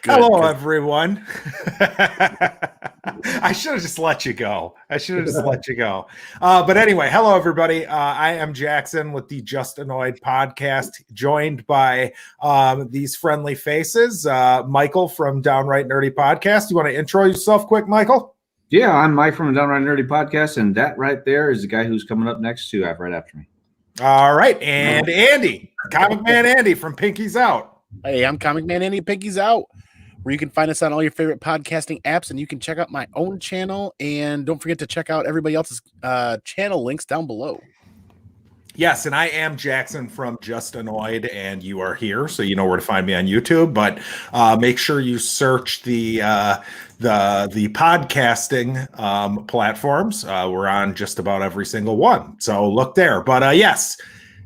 Hello, everyone. I should have just let you go. But anyway, hello, everybody. I am Jackson with the Just Annoyed podcast, joined by these friendly faces. Michael from Downright Nerdy podcast. You want to intro yourself quick, Michael? Yeah, I'm Mike from the Downright Nerdy podcast, and that right there is the guy who's coming up next to right after me. All right, and Andy, ComicManAndy from Pinky's Out. Hey, I'm ComicManAndy, Pinky's Out, where you can find us on all your favorite podcasting apps, and you can check out my own channel, and don't forget to check out everybody else's channel links down below. Yes, and I am Jackson from Just Annoyed, and you are here, so you know where to find me on YouTube. But make sure you search the podcasting platforms. We're on just about every single one, so look there. But yes,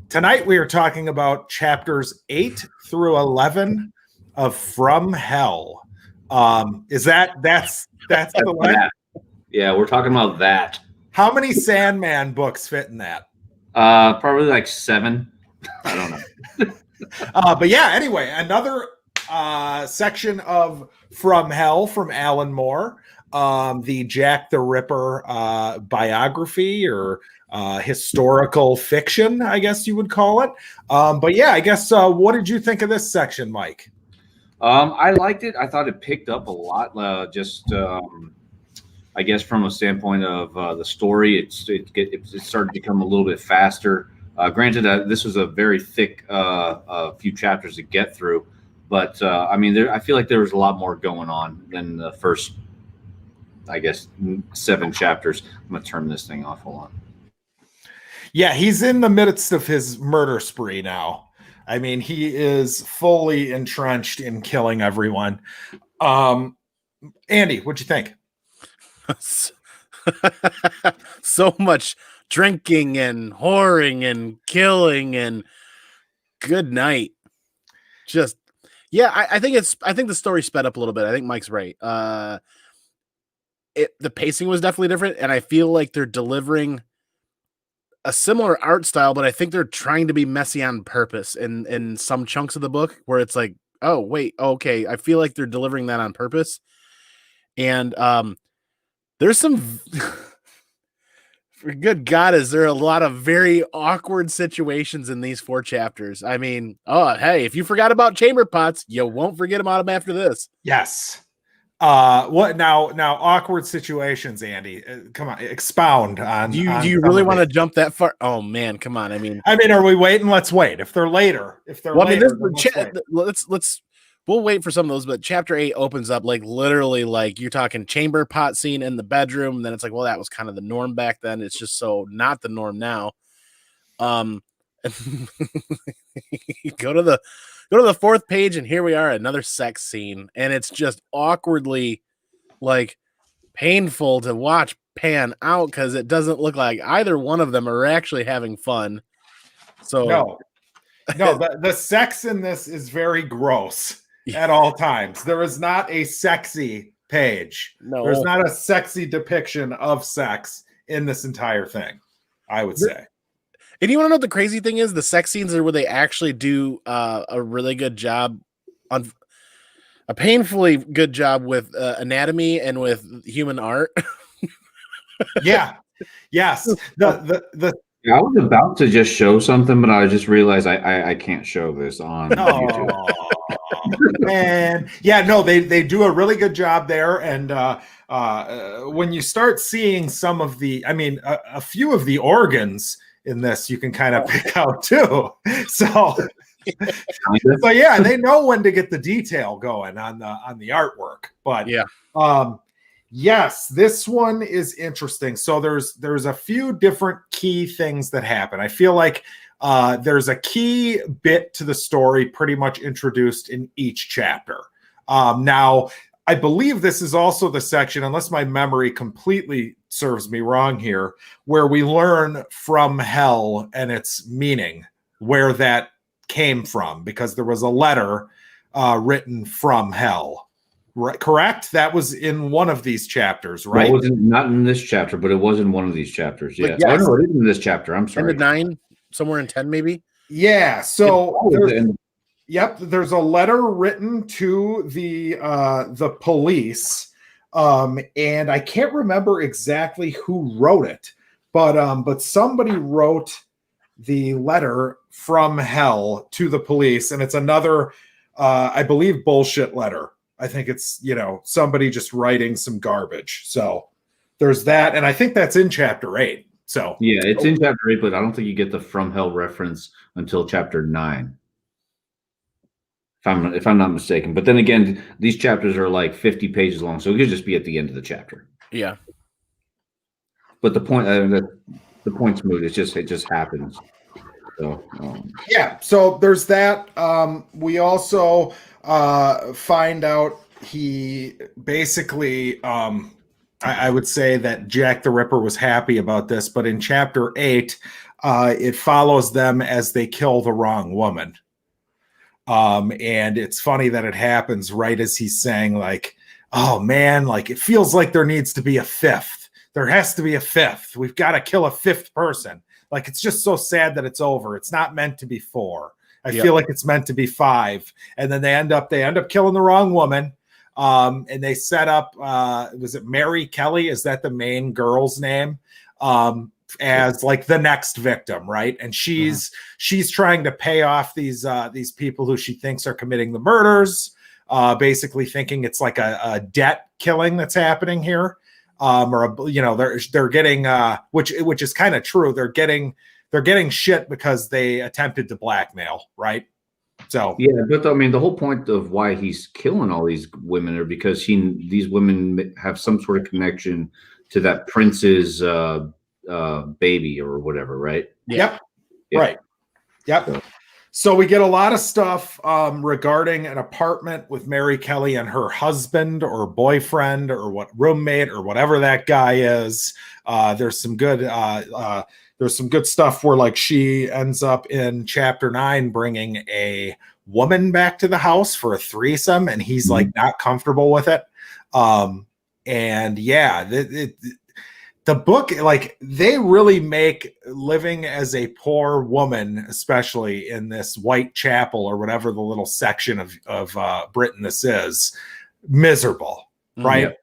tonight we are talking about chapters 8 through 11 of From Hell. That's the one? Yeah, we're talking about that. How many Sandman books fit in that? Probably like 7. I don't know. But yeah, anyway, another section of From Hell from Alan Moore, the Jack the Ripper biography or historical fiction, I guess you would call it. But yeah, I guess what did you think of this section, Mike? I liked it. I thought it picked up a lot. I guess from a standpoint of the story, it started to become a little bit faster. Granted, this was a very thick few chapters to get through, but I mean, I feel like there was a lot more going on than the first, I guess, 7 chapters. I'm gonna turn this thing off. Hold on. Yeah, he's in the midst of his murder spree now. I mean, he is fully entrenched in killing everyone. Andy, what'd you think? So much drinking and whoring and killing and good night. Just I think the story sped up a little bit. I think Mike's right. The pacing was definitely different, and I feel like they're delivering a similar art style, but I think they're trying to be messy on purpose in some chunks of the book where it's like, oh wait, okay, I feel like they're delivering that on purpose. And there's some for good God, is there a lot of very awkward situations in these 4 chapters. I mean, hey, if you forgot about chamber pots, you won't forget about them after this. Yes. What now awkward situations, Andy? Come on, expound on. Do you really want to jump that far? Oh man, come on. I mean, are we waiting? Let's wait. If they're later, we'll wait for some of those, but chapter 8 opens up like literally like you're talking chamber pot scene in the bedroom. And then it's like, well, that was kind of the norm back then. It's just so not the norm now. Go to the 4th page, and here we are, another sex scene, and it's just awkwardly like painful to watch pan out because it doesn't look like either one of them are actually having fun. So no, the sex in this is very gross. At all times. There is not a sexy page. No. There's not a sexy depiction of sex in this entire thing, I would say. And you want to know what the crazy thing is? The sex scenes are where they actually do a really good job on a painfully good job with anatomy and with human art. Yeah. Yes. I was about to just show something, but I just realized I can't show this on YouTube. And yeah, no, they do a really good job there. And when you start seeing some of a few of the organs in this, you can kind of pick out too. So yeah, they know when to get the detail going on the artwork. But yeah. Yes, this one is interesting. So there's a few different key things that happen. I feel like there's a key bit to the story pretty much introduced in each chapter. Now, I believe this is also the section, unless my memory completely serves me wrong here, where we learn from hell and its meaning, where that came from, because there was a letter written from hell. Right, correct? That was in one of these chapters, right? Well, it was not in this chapter, but it was in one of these chapters. Yeah. Yes. Oh, no, it is in this chapter. I'm sorry. 10 to 9, somewhere in 10, maybe. Yeah. So Yep, there's a letter written to the police, and I can't remember exactly who wrote it, but somebody wrote the letter from hell to the police, and it's another, I believe, bullshit letter. I think it's somebody just writing some garbage. So there's that, and I think that's in chapter 8. So yeah, it's in chapter 8, but I don't think you get the from hell reference until chapter 9. If I'm not mistaken. But then again, these chapters are like 50 pages long, so it could just be at the end of the chapter. Yeah. But the point's moot. It just happens. So yeah, so there's that. We also find out he basically, I would say that Jack the Ripper was happy about this, but in chapter 8, it follows them as they kill the wrong woman. And it's funny that it happens right as he's saying, like, oh man, like it feels like there needs to be a fifth. There has to be a fifth. We've got to kill a fifth person. Like, it's just so sad that it's over. It's not meant to be 4. I feel like it's meant to be 5. And then they end up killing the wrong woman. And they set up, was it Mary Kelly? Is that the main girl's name? As like the next victim, right? And she's trying to pay off these people who she thinks are committing the murders, basically thinking it's like a debt killing that's happening here, they're getting which is kind of true. They're getting shit because they attempted to blackmail, right? So yeah, but I mean, the whole point of why he's killing all these women are because these women have some sort of connection to that prince's baby or whatever, right? Yep. Right. Yep. So we get a lot of stuff regarding an apartment with Mary Kelly and her husband or boyfriend or roommate or whatever that guy is. There's some good stuff where like she ends up in chapter 9 bringing a woman back to the house for a threesome, and he's like not comfortable with it. And yeah, the book, like, they really make living as a poor woman, especially in this Whitechapel or whatever the little section of Britain this is, miserable, right? Yeah.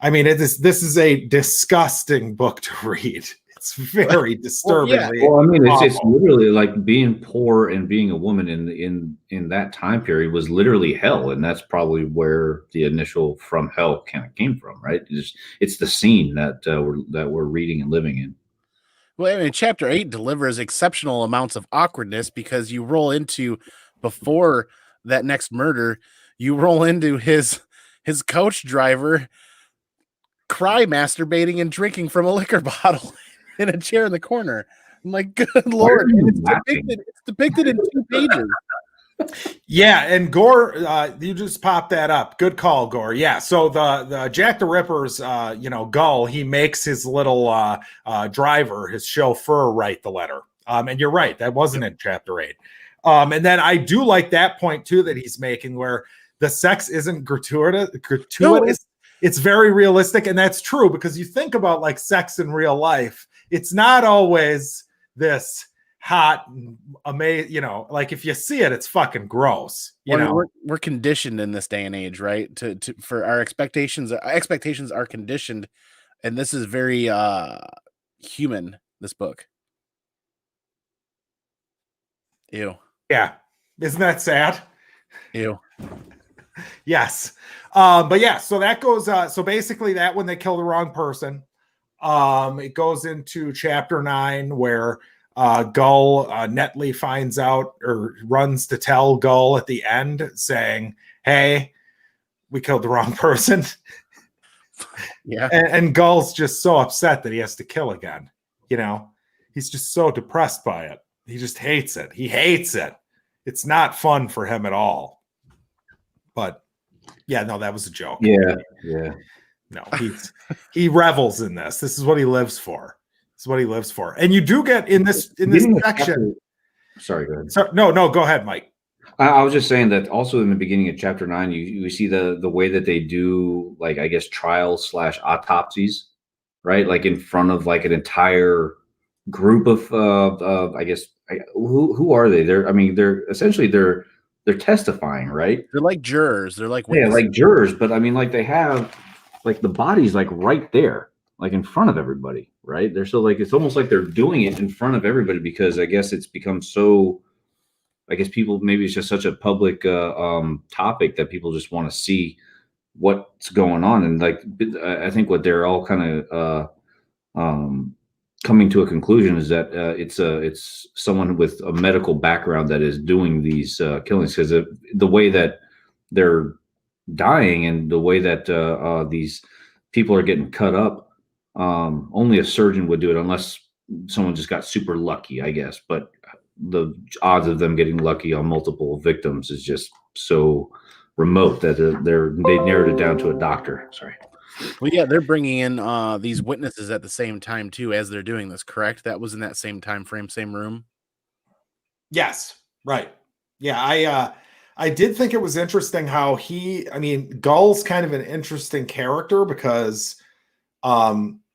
I mean, this is a disgusting book to read. It's very disturbingly. Well, I mean, it's literally like being poor and being a woman in that time period was literally hell, and that's probably where the initial from hell kind of came from, right? It's the scene that we're reading and living in. Well, I mean, chapter 8 delivers exceptional amounts of awkwardness because you roll into, before that next murder, you roll into his coach driver cry masturbating and drinking from a liquor bottle in a chair in the corner. I'm like, good Lord. It's depicted in 2 pages. Yeah, and Gore, you just popped that up. Good call, Gore. Yeah, so the Jack the Ripper's, Gull, he makes his little driver, his chauffeur, write the letter. And you're right, that wasn't in chapter 8. And then I do like that point too that he's making, where the sex isn't gratuitous. No, it's very realistic, and that's true, because you think about like sex in real life, it's not always this hot, amazing, like if you see it, it's fucking gross. We're conditioned in this day and age, right? For our expectations are conditioned, and this is very human, this book. Ew. Yeah. Isn't that sad? Ew. Yes. But yeah, so that goes, so basically that when they kill the wrong person, it goes into chapter 9 where Gull Netley finds out, or runs to tell Gull at the end, saying, hey, we killed the wrong person. Yeah. And Gull's just so upset that he has to kill again. He's just so depressed by it. He just hates it. He hates it. It's not fun for him at all. But yeah, no, that was a joke. Yeah. No, he revels in this. This is what he lives for. This is what he lives for. And you do get in this section. Sorry, go ahead. So, no, go ahead, Mike. I was just saying that also in the beginning of chapter 9, you see the way that they do, like, I guess, trials / autopsies, right? Like in front of like an entire group of I guess, who are they? They're essentially they're testifying, right? They're like jurors. They're like Yeah, witnesses. like jurors, but I mean, like they have like the body's like right there, like in front of everybody, right? They're so like it's almost like they're doing it in front of everybody because I guess it's become so. I guess people maybe it's just such a public topic that people just want to see what's going on, and like I think what they're all kind of coming to a conclusion is that it's someone with a medical background that is doing these killings because the way that they're dying and the way that these people are getting cut up, only a surgeon would do it unless someone just got super lucky, I guess. But the odds of them getting lucky on multiple victims is just so remote that they narrowed it down to a doctor. Sorry. Well, yeah, they're bringing in these witnesses at the same time too as they're doing this. Correct? That was in that same time frame, same room. Yes, right. Yeah, I did think it was interesting how Gull's kind of an interesting character because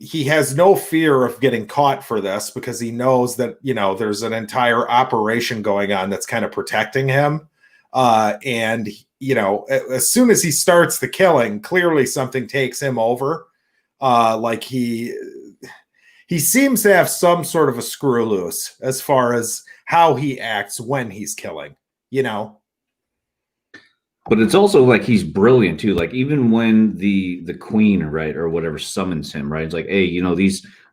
he has no fear of getting caught for this because he knows that, there's an entire operation going on that's kind of protecting him. And as soon as he starts the killing, clearly something takes him over. Like he seems to have some sort of a screw loose as far as how he acts when he's killing, But it's also like he's brilliant too. Like even when the queen, right, or whatever summons him, right? It's like, hey,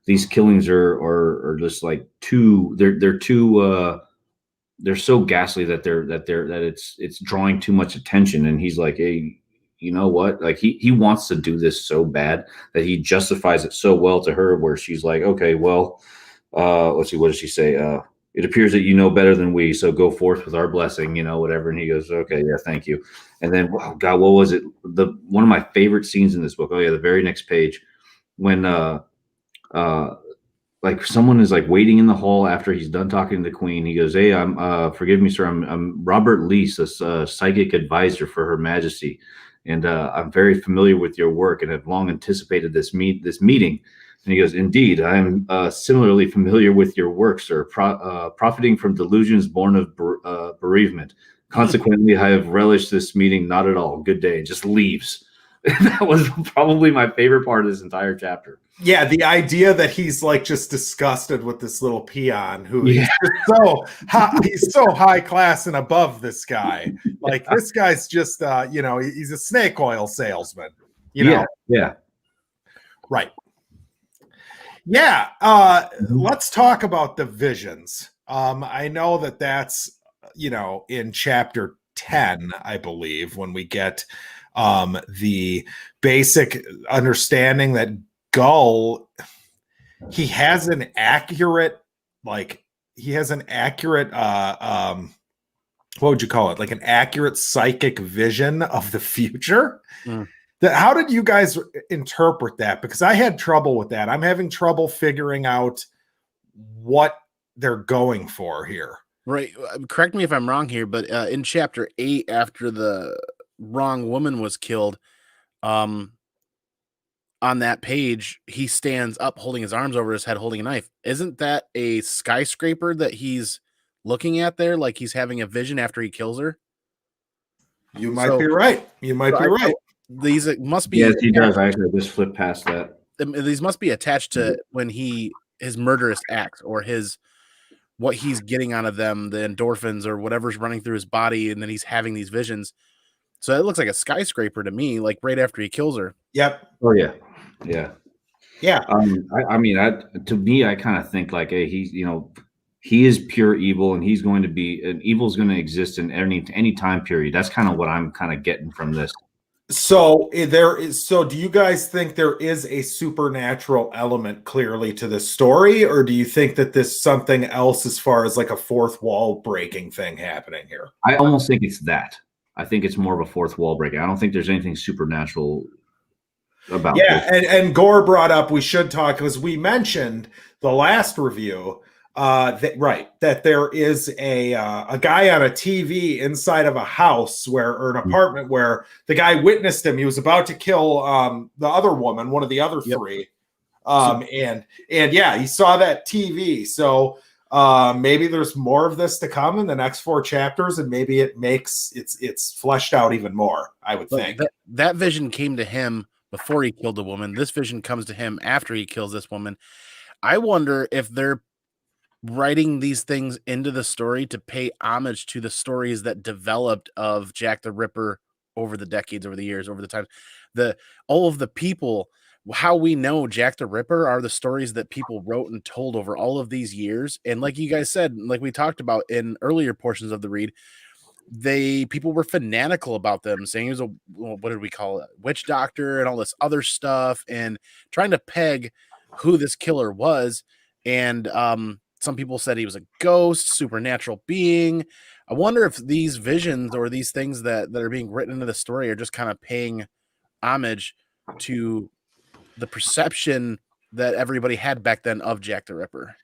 these killings are just like they're too they're so ghastly that it's drawing too much attention. And he's like, hey, you know what? Like he wants to do this so bad that he justifies it so well to her where she's like, okay, well, let's see, what does she say? It appears that you know better than we, so go forth with our blessing, whatever. And he goes, okay, yeah, thank you. And then, oh God, what was it? One of my favorite scenes in this book. Oh yeah, the very next page when like someone is like waiting in the hall after he's done talking to the queen. He goes, hey, forgive me, sir. I'm Robert Leese, a psychic advisor for Her Majesty. And I'm very familiar with your work and have long anticipated this meeting. And he goes, indeed, I am similarly familiar with your work, sir, profiting from delusions born of bereavement. Consequently, I have relished this meeting not at all. Good day. And just leaves. That was probably my favorite part of this entire chapter. Yeah, the idea that he's like just disgusted with this little peon who he's so high class and above this guy. Like this guy's just he's a snake oil salesman. Yeah. Right. Yeah. Let's talk about the visions. I know that's in chapter 10, I believe, when we get the basic understanding that Gull, he has an accurate what would you call it? Like an accurate psychic vision of the future. How did you guys interpret that? Because I had trouble with that. I'm having trouble figuring out what they're going for here. Right. Correct me if I'm wrong here, but in chapter 8, after the wrong woman was killed, on that page, he stands up holding his arms over his head, holding a knife. Isn't that a skyscraper that he's looking at there? Like he's having a vision after he kills her? You might be right. You might be right. These must be. Yes, he does. I actually just flipped past that. These must be attached to when his murderous acts or what he's getting out of them, the endorphins or whatever's running through his body, and then he's having these visions. So it looks like a skyscraper to me, like right after he kills her. Yep. Oh yeah. To me, I kind of think like, hey, he is pure evil, and he's going to be, and evil's going to exist in any time period. That's kind of what I'm kind of getting from this. So do you guys think there is a supernatural element clearly to this story, or do you think that there's something else as far as like a fourth wall breaking thing happening here? I almost think it's that. I think it's more of a fourth wall breaking. I don't think there's anything supernatural about this. And Gore brought up, we should talk, because we mentioned the last review that there is a guy on a TV inside of a house or an apartment where the guy witnessed him. He was about to kill the other woman, one of the other three. And he saw that TV. So Maybe there's more of this to come in the next 4 chapters, and maybe it's fleshed out even more, I would think. That vision came to him before he killed the woman. This vision comes to him after he kills this woman. I wonder if they're writing these things into the story to pay homage to the stories that developed of Jack the Ripper over the decades, over the years, over the time. All of the people, how we know Jack the Ripper are the stories that people wrote and told over all of these years. And like you guys said, like we talked about in earlier portions of the read, people were fanatical about them, saying he was what did we call it, witch doctor and all this other stuff, and trying to peg who this killer was. And some people said he was a ghost, supernatural being. I wonder if these visions or these things that are being written into the story are just kind of paying homage to the perception that everybody had back then of Jack the Ripper.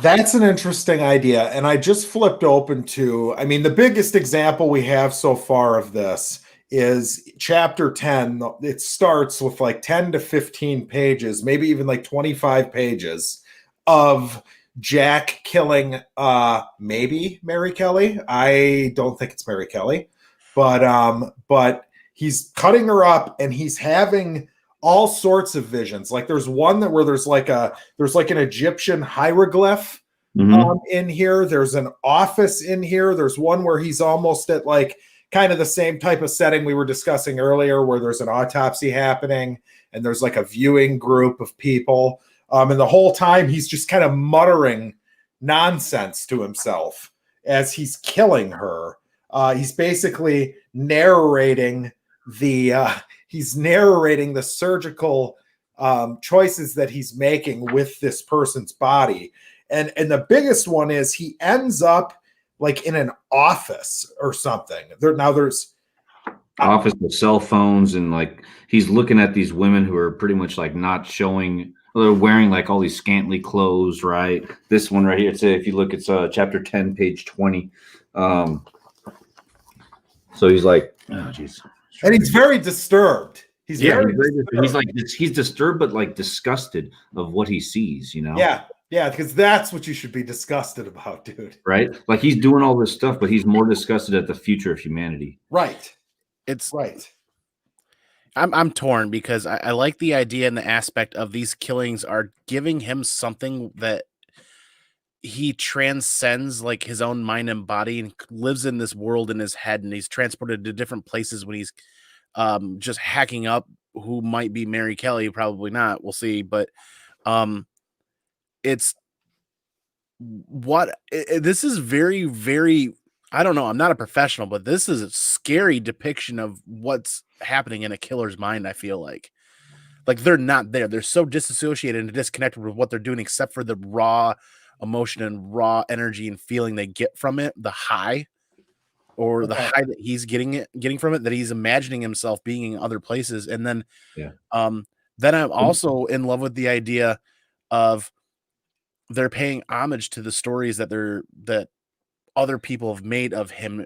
That's an interesting idea. And I just flipped open to, I mean, the biggest example we have so far of this is chapter 10. It starts with like 10 to 15 pages, maybe even like 25 pages of Jack killing maybe Mary Kelly. I don't think it's Mary Kelly, but he's cutting her up and he's having all sorts of visions. Like there's one where there's like an Egyptian hieroglyph in here. There's an office in here. There's one where he's almost at like kind of the same type of setting we were discussing earlier, where there's an autopsy happening and there's like a viewing group of people. And the whole time he's just kind of muttering nonsense to himself as he's killing her. He's basically narrating the surgical choices that he's making with this person's body. And the biggest one is he ends up like in an office or something. There's office with cell phones, and like he's looking at these women who are pretty much like not showing. They're wearing like all these scantily clothes, right? This one right here. If you look, it's chapter 10, page 20. So he's like, oh, jeez. And he's very disturbed. He's disturbed, but like disgusted of what he sees, you know? Yeah, because that's what you should be disgusted about, dude. Right? Like he's doing all this stuff, but he's more disgusted at the future of humanity. Right. It's right. I'm torn because I like the idea and the aspect of these killings are giving him something that he transcends like his own mind and body and lives in this world in his head, and he's transported to different places when he's just hacking up who might be Mary Kelly, probably not, we'll see. But this is very, very, I don't know, I'm not a professional, but this is a scary depiction of what's happening in a killer's mind. I feel like they're not there. They're so disassociated and disconnected with what they're doing, except for the raw emotion and raw energy and feeling they get from it, the high the high that he's getting from it, that he's imagining himself being in other places. And then then I'm also in love with the idea of they're paying homage to the stories that other people have made of him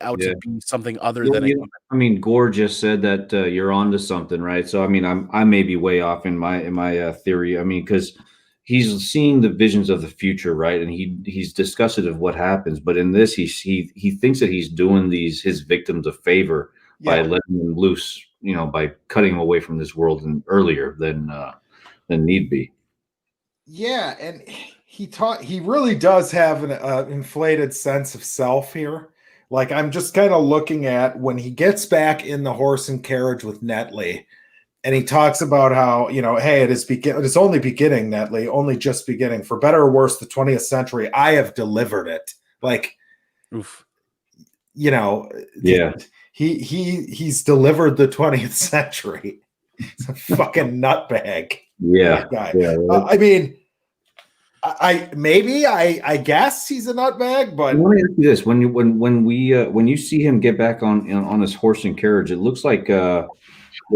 out to be something other than I mean, Gore just said that you're onto something, right? So I mean, I may be way off in my theory. I mean, because he's seeing the visions of the future, right? And he's disgusted of what happens. But in this, he thinks that he's doing his victims a favor by letting them loose, you know, by cutting them away from this world earlier than need be. Yeah, and he really does have an inflated sense of self here. Like I'm just kind of looking at when he gets back in the horse and carriage with Netley, and he talks about how, you know, hey, it's only beginning, Netley, only just beginning. For better or worse, the 20th century, I have delivered it. Like, oof. You know, he's delivered the 20th century. He's a fucking nutbag. Yeah. Guy. Yeah. I mean, I guess he's a nutbag, but let me ask you this: when you see him get back on his horse and carriage, it looks like there's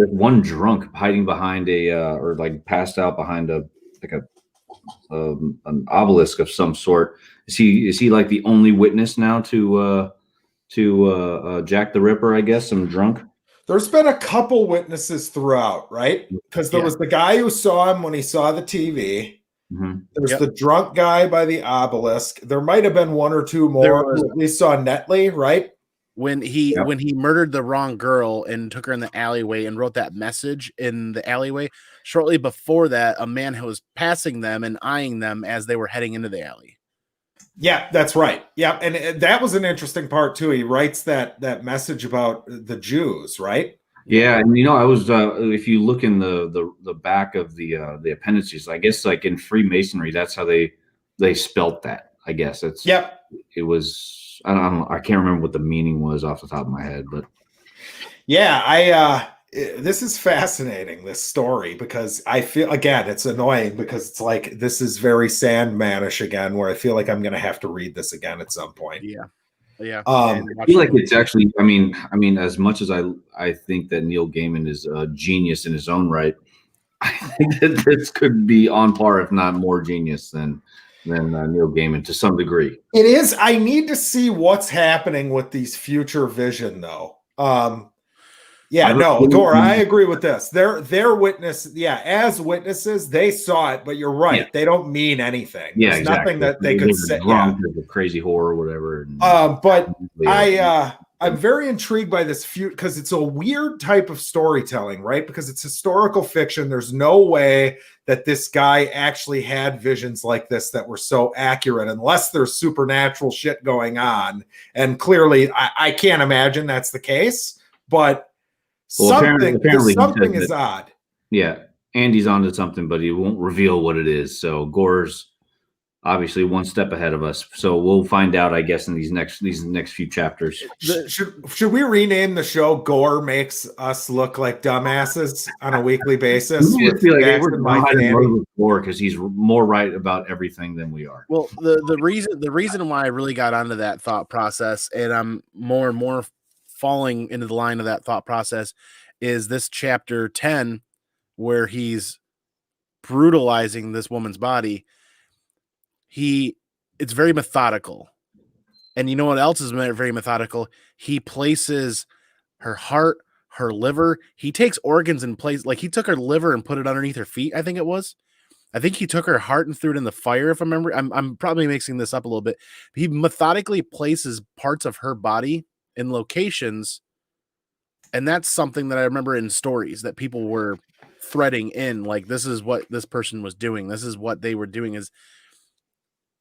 one drunk hiding behind or like passed out behind an obelisk of some sort. Is he like the only witness now to Jack the Ripper? I guess some drunk. There's been a couple witnesses throughout, right? Because there was the guy who saw him when he saw the TV. Mhm. There's Yep. the drunk guy by the obelisk. There might have been one or two There more. was- We saw Netley, right? when he Yep. when he murdered the wrong girl and took her in the alleyway and wrote that message in the alleyway. Shortly before that, a man who was passing them and eyeing them as they were heading into the alley. Yeah, that's right. Yeah, and that was an interesting part too. He writes that message about the Jews, right? Yeah, and I was if you look in the back of the appendices, I guess like in Freemasonry, that's how they spelt that. I guess it's Yep. it was I can't remember what the meaning was off the top of my head, but Yeah, this is fascinating, this story, because I feel, again, it's annoying because it's like this is very Sandmanish again, where I feel like I'm going to have to read this again at some point. Yeah. Yeah. I feel like it's actually. I mean, as much as I think that Neil Gaiman is a genius in his own right, I think that this could be on par, if not more genius than Neil Gaiman to some degree. It is. I need to see what's happening with these future vision, though. Yeah, no, Gore, I agree with this. They're witness. Yeah, as witnesses, they saw it, but you're right. Yeah. They don't mean anything. Yeah, There's exactly. nothing that they could say. Yeah, crazy horror, or whatever. but I'm very intrigued by this because it's a weird type of storytelling, right? Because it's historical fiction. There's no way that this guy actually had visions like this that were so accurate, unless there's supernatural shit going on. And clearly, I can't imagine that's the case. But something is odd. Yeah, Andy's onto something, but he won't reveal what it is. So Gore's obviously one step ahead of us. So we'll find out, I guess, in these next few chapters. Should we rename the show "Gore Makes Us Look Like Dumbasses" on a weekly basis? I feel like we're Gore because he's more right about everything than we are. Well, the reason why I really got onto that thought process, and I'm more and more falling into the line of that thought process, is this chapter 10 where he's brutalizing this woman's body. It's very methodical. And you know what else is very methodical? He places her heart, her liver. He takes organs in place. Like he took her liver and put it underneath her feet, I think it was. I think he took her heart and threw it in the fire, if I remember. I'm probably mixing this up a little bit. He methodically places parts of her body in locations, and that's something that I remember in stories that people were threading in, like this is what this person was doing, this is what they were doing. Is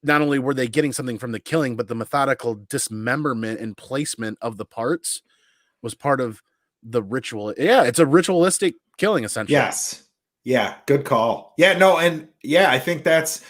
not only were they getting something from the killing, but the methodical dismemberment and placement of the parts was part of the ritual. Yeah, it's a ritualistic killing, essentially. Yes. Yeah, good call. Yeah, no, and yeah, I think that's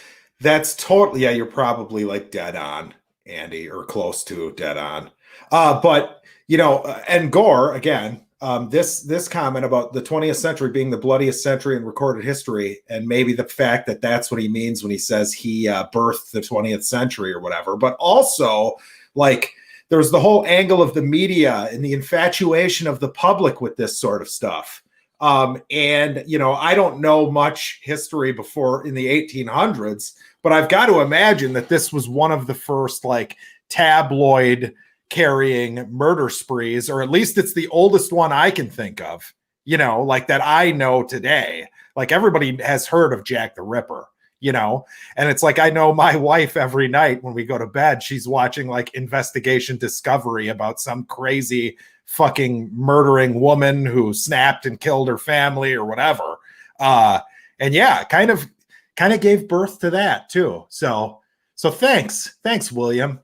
totally, yeah, you're probably like dead on, Andy, or close to dead on. But and Gore, again, this comment about the 20th century being the bloodiest century in recorded history, and maybe the fact that that's what he means when he says he birthed the 20th century or whatever, but also like there's the whole angle of the media and the infatuation of the public with this sort of stuff. And I don't know much history before in the 1800s, but I've got to imagine that this was one of the first like tabloid carrying murder sprees, or at least it's the oldest one I can think of, like that I know today. Like everybody has heard of Jack the Ripper, and it's like I know my wife every night when we go to bed, she's watching like Investigation Discovery about some crazy fucking murdering woman who snapped and killed her family or whatever. And yeah, kind of gave birth to that too. So thanks, William.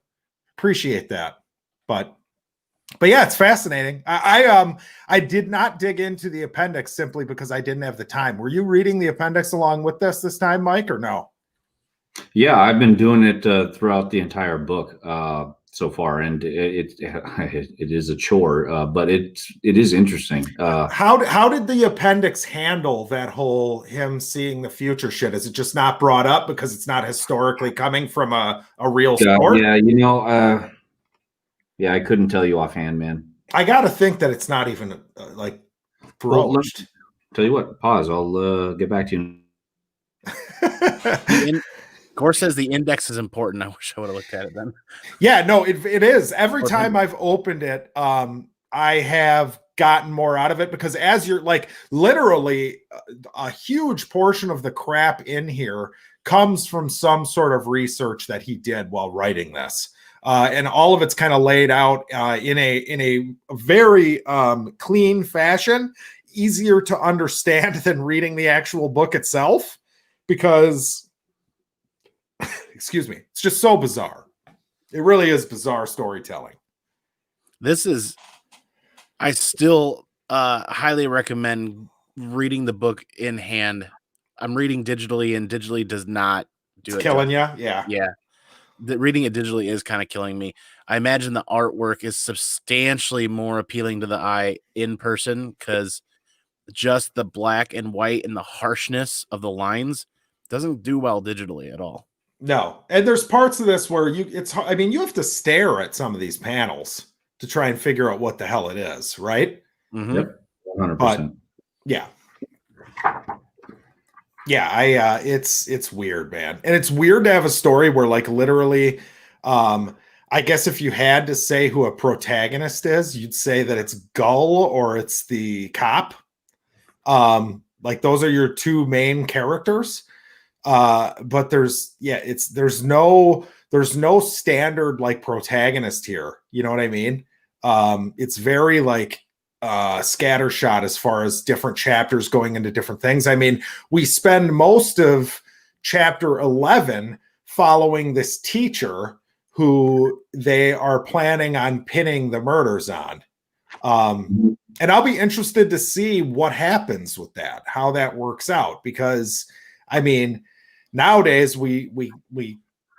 Appreciate that. But yeah, it's fascinating. I did not dig into the appendix simply because I didn't have the time. Were you reading the appendix along with this time, Mike, or no? Yeah, I've been doing it throughout the entire book so far, and it is a chore, but it is interesting. How did the appendix handle that whole him seeing the future shit? Is it just not brought up because it's not historically coming from a real story? Yeah, yeah, I couldn't tell you offhand, man. I got to think that it's not even like broached. Tell you what, pause. I'll get back to you. Gore says the index is important. I wish I would have looked at it then. Yeah, no, it is. Every time I've opened it, I have gotten more out of it, because as you're like literally a huge portion of the crap in here comes from some sort of research that he did while writing this. And all of it's kind of laid out in a very clean fashion, easier to understand than reading the actual book itself, because, excuse me, it's just so bizarre. It really is bizarre storytelling. I still highly recommend reading the book in hand. I'm reading digitally, and digitally does not do it. Killing you? Yeah. Yeah. Reading it digitally is kind of killing me. I imagine the artwork is substantially more appealing to the eye in person, because just the black and white and the harshness of the lines doesn't do well digitally at all. No. And there's parts of this where you have to stare at some of these panels to try and figure out what the hell it is, right? Mm-hmm. Yep, 100%. But yeah. Yeah, it's weird, man. And it's weird to have a story where, like, literally, I guess if you had to say who a protagonist is, you'd say that it's Gull or it's the cop. Like, those are your two main characters. But there's no standard like protagonist here. You know what I mean? It's very like scattershot as far as different chapters going into different things. I mean, we spend most of chapter 11 following this teacher who they are planning on pinning the murders on. And I'll be interested to see what happens with that, how that works out, because I mean, nowadays we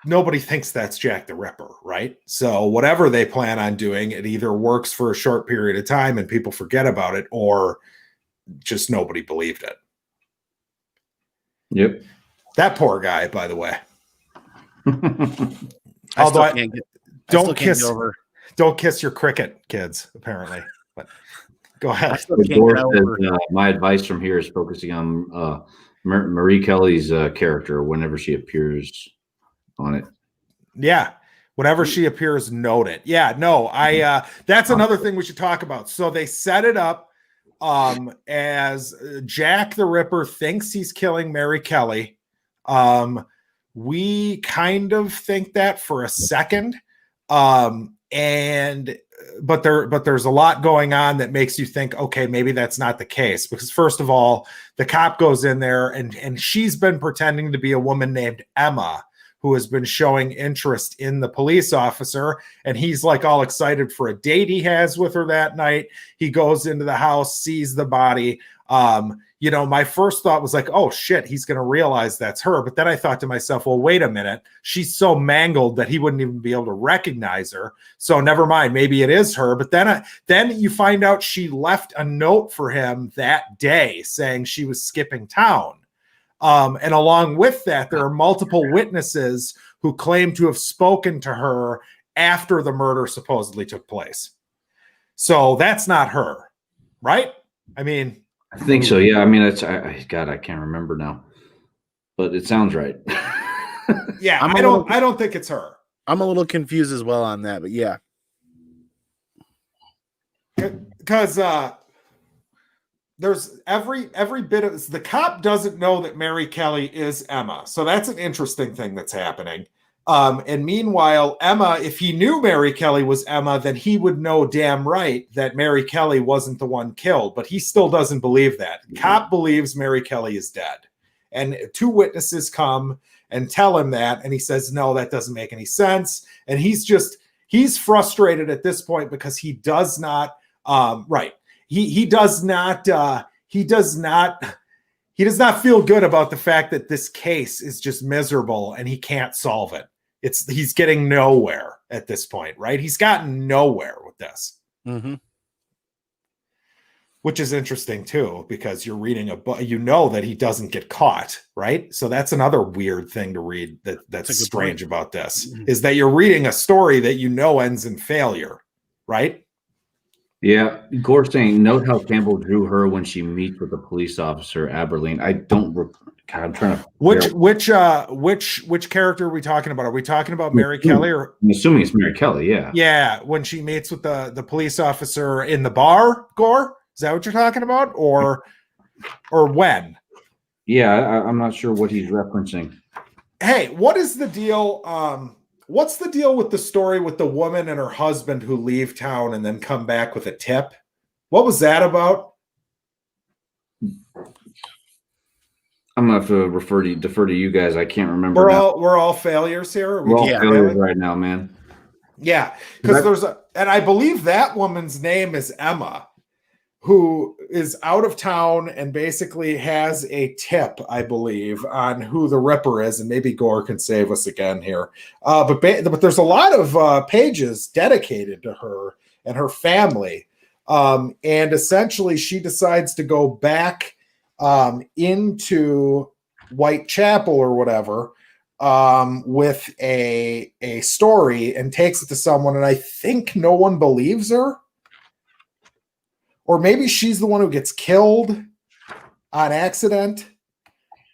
nobody thinks that's Jack the Ripper, right? So whatever they plan on doing, it either works for a short period of time and people forget about it, or just nobody believed it. Yep. That poor guy, by the way. Don't kiss your cricket, kids, apparently. But go ahead. My advice from here is focusing on Marie Kelly's character whenever she appears on it. Yeah. Whenever she appears, note it. Yeah, no, that's another thing we should talk about. So they set it up as Jack the Ripper thinks he's killing Mary Kelly. We kind of think that for a second. But there's a lot going on that makes you think, okay, maybe that's not the case. Because first of all, the cop goes in there and she's been pretending to be a woman named Emma, who has been showing interest in the police officer. And he's like all excited for a date he has with her that night. He goes into the house, sees the body. My first thought was like, oh shit, he's going to realize that's her. But then I thought to myself, well, wait a minute. She's so mangled that he wouldn't even be able to recognize her. So never mind. Maybe it is her. But then you find out she left a note for him that day saying she was skipping town. And along with that, there are multiple witnesses who claim to have spoken to her after the murder supposedly took place. So that's not her, right? I mean, I think so. Yeah. I mean, I can't remember now, but it sounds right. Yeah. I don't think it's her. I'm a little confused as well on that, but yeah. Because, there's every bit of the cop doesn't know that Mary Kelly is Emma. So that's an interesting thing that's happening. And meanwhile, Emma, if he knew Mary Kelly was Emma, then he would know damn right that Mary Kelly wasn't the one killed, but he still doesn't believe that. Cop believes Mary Kelly is dead. And two witnesses come and tell him that, and he says, no, that doesn't make any sense. And he's frustrated at this point because he does not, He does not feel good about the fact that this case is just miserable and he can't solve it. He's getting nowhere at this point, right? He's gotten nowhere with this. Mm-hmm. Which is interesting too, because you're reading a book, that he doesn't get caught, right? So that's another weird thing to read that's strange about this, is that you're reading a story that ends in failure, right? Yeah, Gore saying, note how Campbell drew her when she meets with the police officer, Aberline. I don't God, I'm trying to. Which character are we talking about? Are we talking about Mary Kelly or? I'm assuming it's Mary Kelly. Yeah. Yeah, when she meets with the police officer in the bar. Gore, is that what you're talking about, or when? Yeah, I'm not sure what he's referencing. Hey, what is the deal? What's the deal with the story with the woman and her husband who leave town and then come back with a tip? What was that about? I'm gonna have to defer to you guys. I can't remember. We're all failures here. We're all failures right now, man. Yeah, because and I believe that woman's name is Emma, who is out of town and basically has a tip, I believe, on who the Ripper is, and maybe Gore can save us again here. But there's a lot of pages dedicated to her and her family, and essentially she decides to go back into Whitechapel or whatever with a story and takes it to someone, and I think no one believes her. Or maybe she's the one who gets killed on accident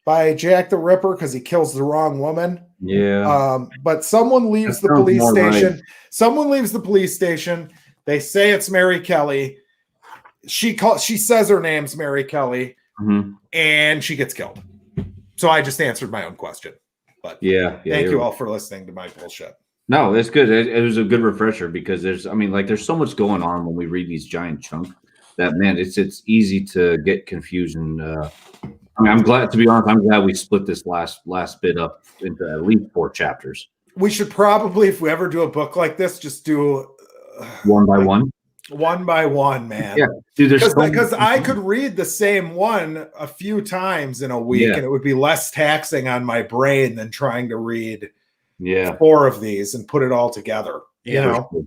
by Jack the Ripper because he kills the wrong woman. Yeah. But someone leaves the police station. Right. Someone leaves the police station. They say it's Mary Kelly. She says her name's Mary Kelly, and she gets killed. So I just answered my own question. But thank you all for listening to my bullshit. No, it's good. It was a good refresher because there's so much going on when we read these giant chunks that, man, it's easy to get confusion. I'm glad, to be honest, I'm glad we split this last bit up into at least 4 chapters. We should probably, if we ever do a book like this, just do one by one. One by one, man. Yeah, dude. Because I could read the same one a few times in a week, and it would be less taxing on my brain than trying to read 4 of these and put it all together. You know, sure.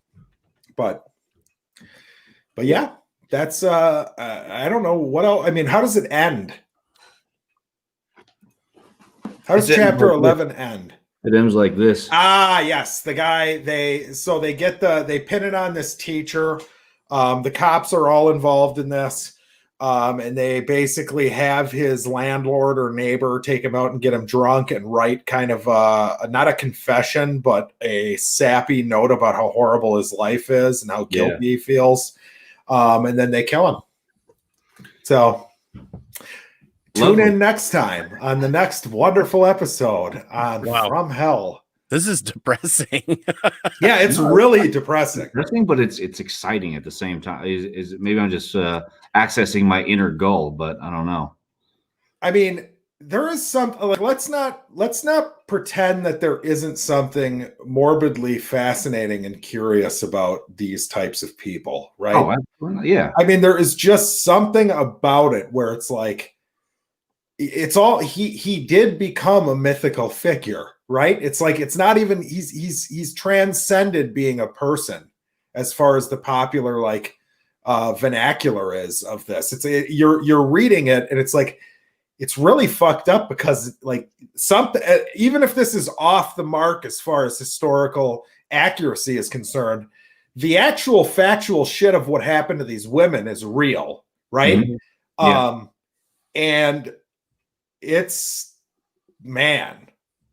But yeah, that's I don't know what else. I mean, how does it end? How does chapter 11 end? It ends like this. Yes, the guy they pin it on this teacher. The cops are all involved in this, and they basically have his landlord or neighbor take him out and get him drunk and write kind of not a confession, but a sappy note about how horrible his life is and how guilty he feels. And then they kill him. So tune in next time on the next wonderful episode on From Hell. This is depressing. Yeah, it's really depressing. But it's exciting at the same time. Is maybe I'm just accessing my inner goal, but I don't know. I mean, there is some like let's not pretend that there isn't something morbidly fascinating and curious about these types of people, right? Oh, absolutely. Yeah. I mean, there is just something about it where it's like it's all he did become a mythical figure. Right? It's like it's not even he's transcended being a person as far as the popular like vernacular is of this. You're reading it and it's like it's really fucked up because like something, even if this is off the mark as far as historical accuracy is concerned, the actual factual shit of what happened to these women is real, right? Mm-hmm. Yeah. And it's, man.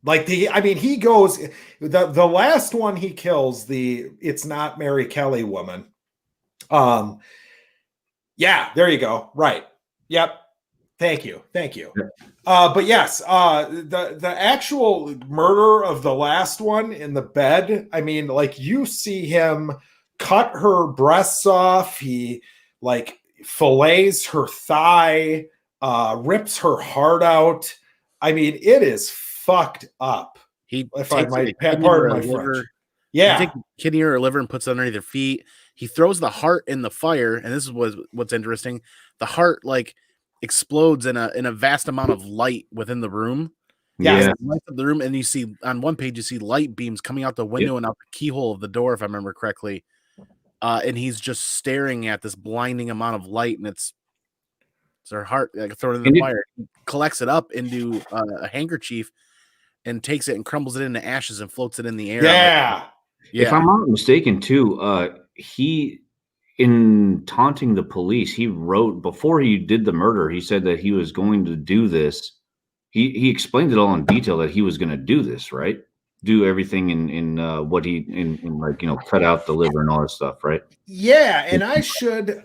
Like he goes the last one he kills, it's not Mary Kelly woman. Yeah, there you go. Right. Yep. Thank you. But yes, the actual murder of the last one in the bed. I mean, like you see him cut her breasts off. He like fillets her thigh, rips her heart out. I mean, it is fucked up. If I might pardon my French. Yeah. He takes kidney or liver and puts it underneath their feet. He throws the heart in the fire, and this is what's interesting. The heart like explodes in a vast amount of light within the room. Yeah. Light of the room, and you see on one page you see light beams coming out the window and out the keyhole of the door, if I remember correctly. And he's just staring at this blinding amount of light, and it's her heart like thrown in the fire. He collects it up into a handkerchief and takes it and crumbles it into ashes and floats it in the air. Yeah. If I'm not mistaken, too, he, in taunting the police, he wrote before he did the murder, he said that he was going to do this he explained it all in detail that he was going to do this, right? Do everything in what he in like, you know, cut out the liver and all that stuff, right? Yeah, and I should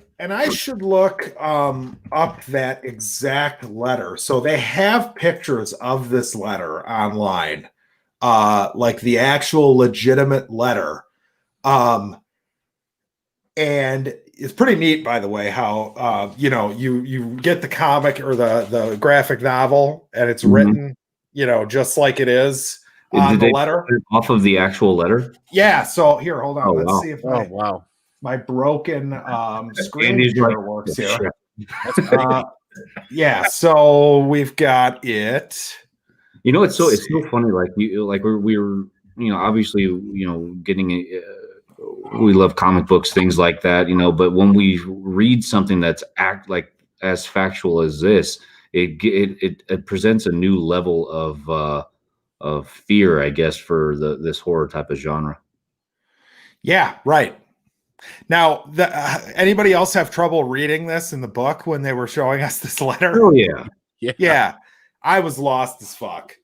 look up that exact letter. So they have pictures of this letter online, like the actual legitimate letter. And it's pretty neat, by the way, how you know, you get the comic or the graphic novel, and it's written, you know, just like it is on the letter. Off of the actual letter? Yeah. So here, hold on. Let's see if my broken screen share works here. Yeah. So we've got it. You know, it's so funny. Like we were, you know, obviously, you know, getting we love comic books, things like that, you know, but when we read something that's as factual as this, it presents a new level of fear, I guess, for this horror type of genre. Yeah, right. Now, anybody else have trouble reading this in the book when they were showing us this letter? Oh yeah. Yeah. I was lost as fuck.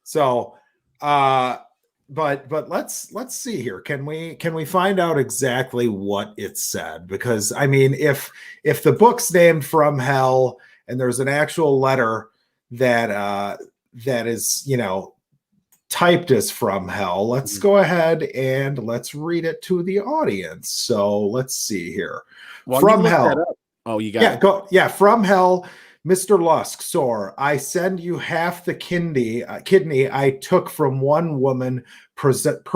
So, but let's see here. Can we find out exactly what it said? Because I mean, if the book's named From Hell and there's an actual letter that is, you know, typed as From Hell, let's go ahead and let's read it to the audience. So let's see here. From Hell. Oh, you got it. Yeah, From Hell. Mr. Lusk, sore, I send you half the kidney I took from one woman, preserved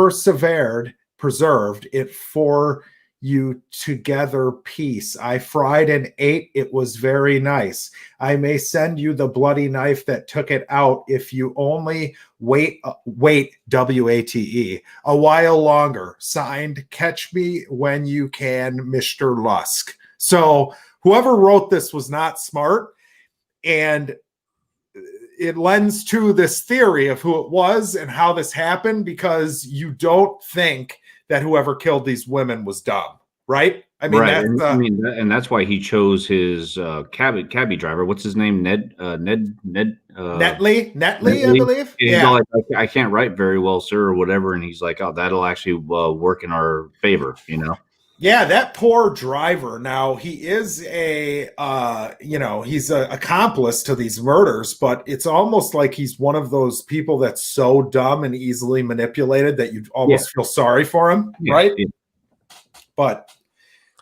it for you together peace. I fried and ate, it was very nice. I may send you the bloody knife that took it out if you only wait, WATE, a while longer. Signed, Catch Me When You Can, Mr. Lusk. So whoever wrote this was not smart. And it lends to this theory of who it was and how this happened, because you don't think that whoever killed these women was dumb, right? I mean, right. And that's why he chose his cabbie driver. What's his name? Netley, I believe. Yeah. Like, I can't write very well, sir, or whatever. And he's like, oh, that'll actually work in our favor, you know? Yeah, that poor driver. Now, he is he's an accomplice to these murders, but it's almost like he's one of those people that's so dumb and easily manipulated that you almost feel sorry for him, right? Yeah. But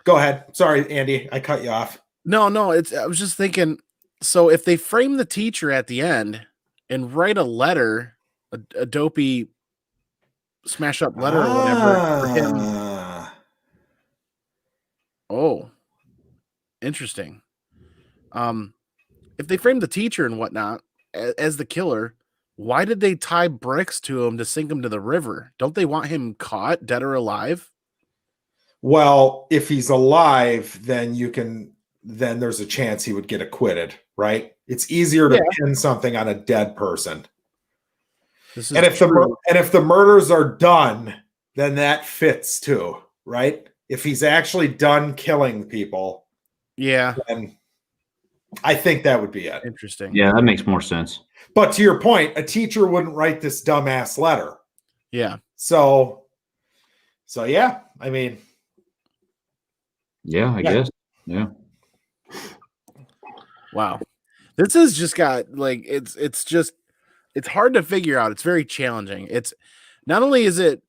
go ahead. Sorry, Andy, I cut you off. No, I was just thinking, so if they frame the teacher at the end and write a letter, a dopey smash up letter or whatever for him. Oh, interesting. If they framed the teacher and whatnot as the killer, why did they tie bricks to him to sink him to the river? Don't they want him caught, dead or alive? Well, if he's alive, then there's a chance he would get acquitted, right? It's easier to pin something on a dead person. And if the murders are done, then that fits too, right? If he's actually done killing people, then I think that would be it. Interesting. Yeah, that makes more sense. But to your point, a teacher wouldn't write this dumbass letter. Yeah. So yeah, I mean. Yeah, I guess. Yeah. Wow. This has just got like, it's hard to figure out. It's very challenging. It's not only is it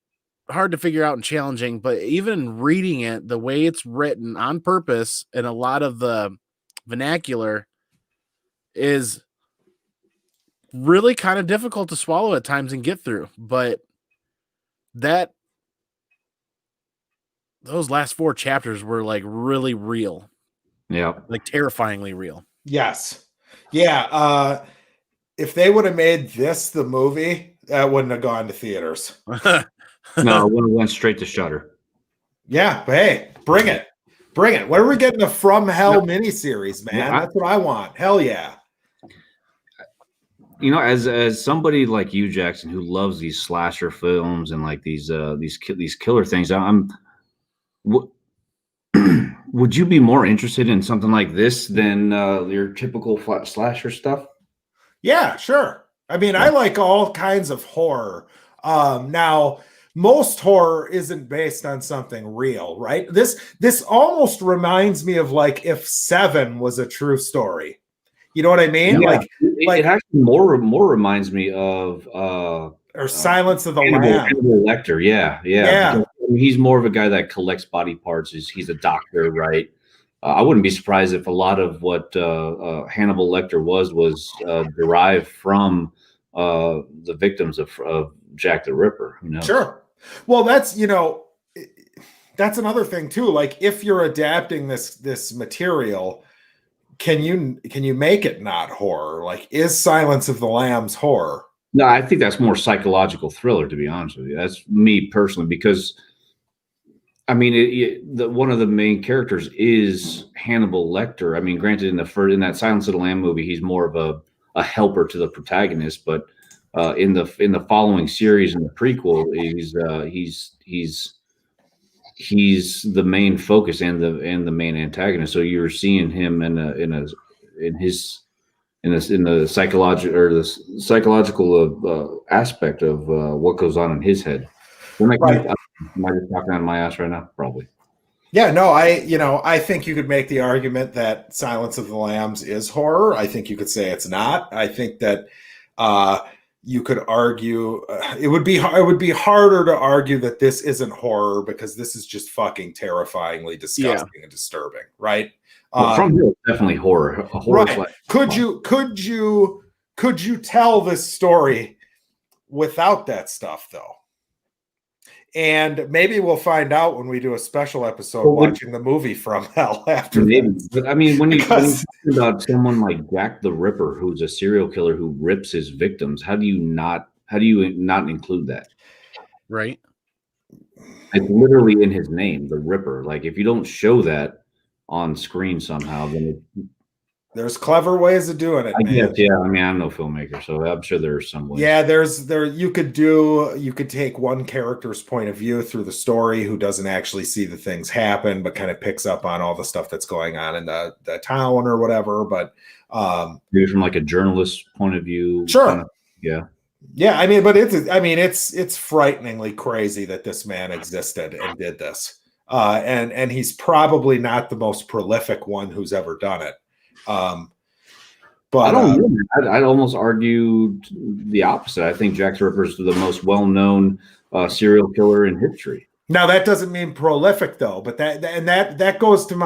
hard to figure out and challenging, but even reading it, the way it's written on purpose and a lot of the vernacular is really kind of difficult to swallow at times and get through. But those last 4 chapters were like really real. Yeah. Like terrifyingly real. Yes. Yeah. If they would have made this the movie, that wouldn't have gone to theaters. No, it would have went straight to Shudder. Yeah, but hey, bring it. When are we getting a From Hell miniseries, man? That's what I want. Hell yeah. You know, as somebody like you, Jackson, who loves these slasher films and like these killer things, would you be more interested in something like this than your typical slasher stuff? Yeah, sure. I mean, I like all kinds of horror. Now, most horror isn't based on something real, right? This almost reminds me of like if Seven was a true story. You know what I mean? Yeah, Like it actually more reminds me of or Silence of the Hannibal, Lamb. Hannibal Lecter. Yeah, Yeah. because he's more of a guy that collects body parts. He's a doctor, right? I wouldn't be surprised if a lot of what Hannibal Lecter was derived from the victims of Jack the Ripper. Who knows? Sure. Well, that's another thing too. Like if you're adapting this material, can you make it not horror? Like is Silence of the Lambs horror? No, I think that's more psychological thriller, to be honest with you. That's me personally, because I mean, one of the main characters is Hannibal Lecter. I mean, granted, in that Silence of the Lamb movie, he's more of a helper to the protagonist, but in the following series in the prequel, he's the main focus and the main antagonist. So you're seeing him in the psychological aspect of what goes on in his head. Am I just talking out of my ass right now? Probably. Yeah, no, I think you could make the argument that Silence of the Lambs is horror. I think you could say it's not. I think that you could argue it would be harder to argue that this isn't horror because this is just fucking terrifyingly disgusting and disturbing, right? Well, from here, definitely horror. Right. Could you tell this story without that stuff though? And maybe we'll find out when we do a special episode watching the movie From Hell after maybe. this. But I mean, when you talk about someone like Jack the Ripper, who's a serial killer who rips his victims, how do you not include that? Right. It's literally in his name, the Ripper. Like if you don't show that on screen somehow, then there's clever ways of doing it. I guess, yeah. I mean, I'm no filmmaker, so I'm sure there's some ways. Yeah, you could take one character's point of view through the story who doesn't actually see the things happen, but kind of picks up on all the stuff that's going on in the town or whatever. But maybe from like a journalist's point of view. Sure. Yeah. Yeah, I mean, but it's frighteningly crazy that this man existed and did this. And he's probably not the most prolific one who's ever done it. But I don't know. I'd almost argue the opposite. I think Jack the Ripper is the most well-known serial killer in history. Now that doesn't mean prolific though, but that goes to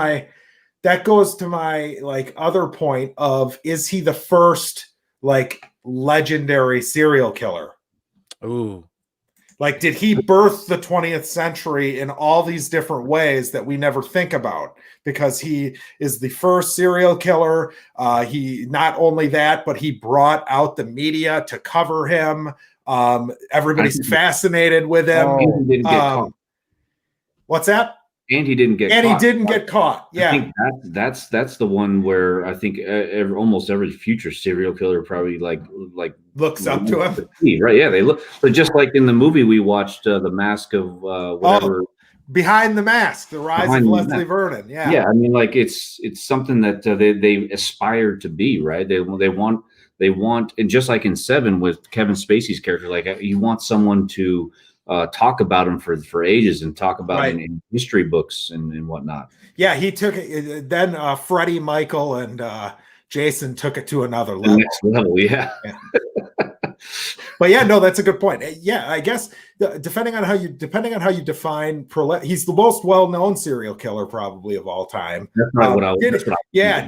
my like other point of, is he the first like legendary serial killer? Ooh. Like, did he birth the 20th century in all these different ways that we never think about? Because he is the first serial killer. He not only that, but he brought out the media to cover him. Everybody's fascinated with him. And he didn't get caught. What's that? And he didn't get caught. And he didn't get caught. Yeah. I think that's the one where I think almost every future serial killer probably like looks up to him. Right. Yeah. They look, but just like in the movie we watched, The Mask of whatever. Behind the Mask, The Rise of Leslie Vernon. Yeah. Yeah. I mean, like it's something that they aspire to be, right? They want, and just like in Seven with Kevin Spacey's character, like you want someone to talk about him for ages and talk about in history books and whatnot. Yeah, he took it. Then Freddie, Michael, and Jason took it to another level. The next level, yeah. But yeah, no, that's a good point. Yeah, I guess depending on how you define he's the most well-known serial killer probably of all time. That's not what I was.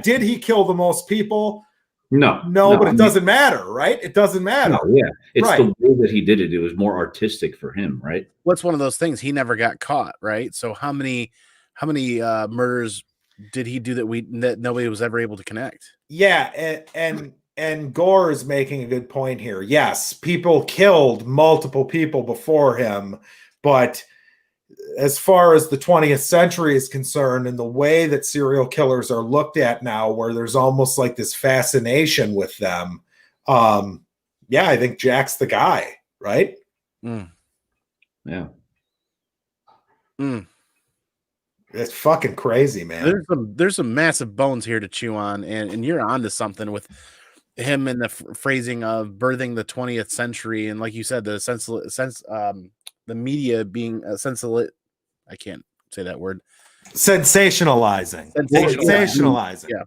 Did he kill the most people? No, but it doesn't matter, right? It doesn't matter. No, yeah, it's the way that he did it. It was more artistic for him, right? What's one of those things? He never got caught, right? So how many murders did he do that nobody was ever able to connect? Yeah, and Gore is making a good point here. Yes, people killed multiple people before him, but as far as the 20th century is concerned and the way that serial killers are looked at now, where there's almost like this fascination with them, yeah, I think Jack's the guy, right? Yeah. It's fucking crazy, man. There's some massive bones here to chew on, and you're onto something with him in the phrasing of birthing the 20th century, and like you said, the the media being I can't say that word. Sensationalizing. Sensationalizing. Yeah.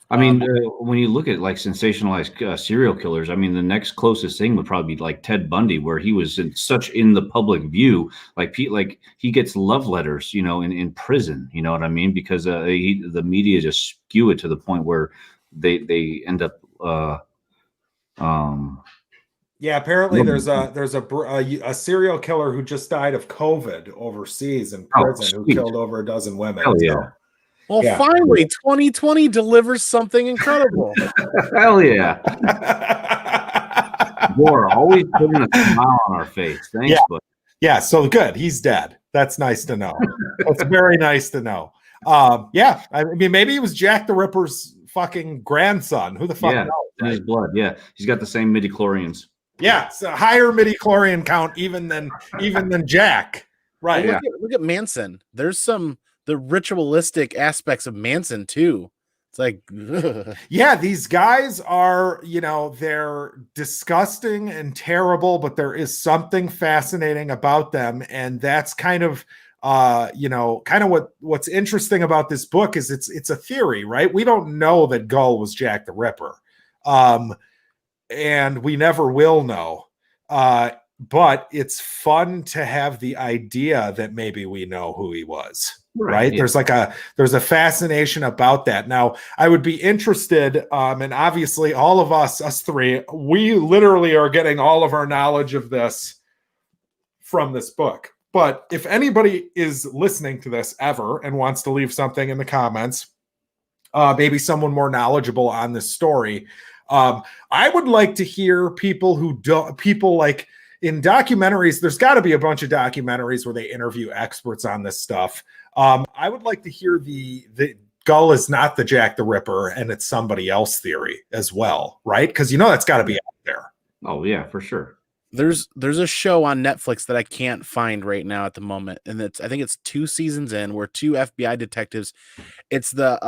I mean, when you look at like sensationalized serial killers, I mean, the next closest thing would probably be like Ted Bundy, where he was in the public view, like he gets love letters, in prison. You know what I mean? Because the media just skew it to the point where they end up. Yeah, apparently there's a serial killer who just died of COVID overseas in prison who killed over a dozen women. Hell yeah. So. Well, Yeah. finally, 2020 delivers something incredible. Hell yeah. Bora, always putting a smile on our face. Thanks, buddy. Yeah, so good. He's dead. That's nice to know. That's very nice to know. Yeah, I mean, maybe he was Jack the Ripper's fucking grandson. Who the fuck knows? In his blood. Yeah, he's got the same midichlorians. Yeah, it's a higher midichlorian count even than Jack. Right. Well, look at Manson. There's the ritualistic aspects of Manson too. It's like, yeah, these guys are, they're disgusting and terrible, but there is something fascinating about them. And that's kind of, what's interesting about this book is it's a theory, right? We don't know that Gull was Jack the Ripper. And we never will know. But it's fun to have the idea that maybe we know who he was. Right. Yeah. There's a fascination about that. Now, I would be interested, and obviously all of us three, we literally are getting all of our knowledge of this from this book. But if anybody is listening to this ever and wants to leave something in the comments, maybe someone more knowledgeable on this story, I would like to hear people like in documentaries. There's got to be a bunch of documentaries where they interview experts on this stuff. I would like to hear the Gull is not the Jack the Ripper and it's somebody else theory as well, right? Because that's got to be out there. Oh yeah, for sure. There's a show on Netflix that I can't find right now at the moment, and I think it's 2 seasons in, where 2 FBI detectives. It's the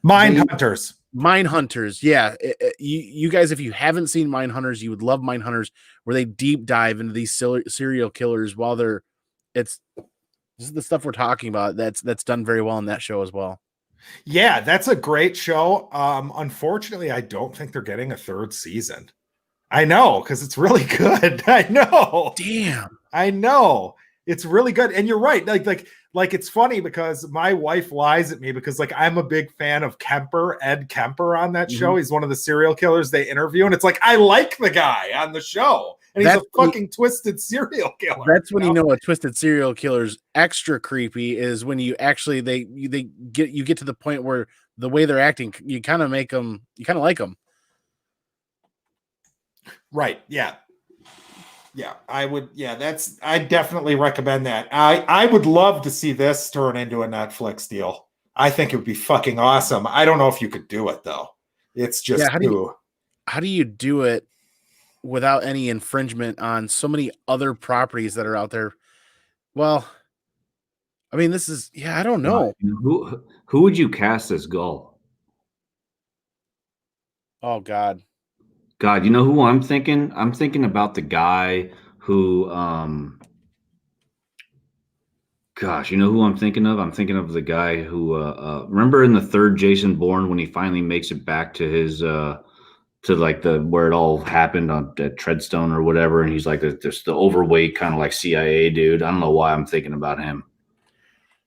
Mindhunters. Mindhunters, yeah. You guys, if you haven't seen Mindhunters, you would love Mindhunters, where they deep dive into these serial killers while this is the stuff we're talking about. That's done very well in that show as well. Yeah, that's a great show. Unfortunately, I don't think they're getting a 3rd season. I know, because it's really good. I know. Damn. I know. It's really good. And you're right. Like it's funny because my wife lies at me because I'm a big fan of Ed Kemper on that show. He's one of the serial killers they interview. And it's like, I like the guy on the show. And he's a fucking twisted serial killer. That's when you know a twisted serial killer's extra creepy is when you actually you get to the point where the way they're acting, you kind of like them. Right. Yeah. Yeah, I would. Yeah, I definitely recommend that. I would love to see this turn into a Netflix deal. I think it would be fucking awesome. I don't know if you could do it though. It's just how do you do it without any infringement on so many other properties that are out there? Well, I mean, this is I don't know. Who would you cast as Gull? Oh God. God, you know who I'm thinking? I'm thinking about the guy who, gosh, you know who I'm thinking of? I'm thinking of the guy who, remember in the 3rd Jason Bourne when he finally makes it back to his, to where it all happened at Treadstone or whatever, and he's like the overweight kind of like CIA dude. I don't know why I'm thinking about him.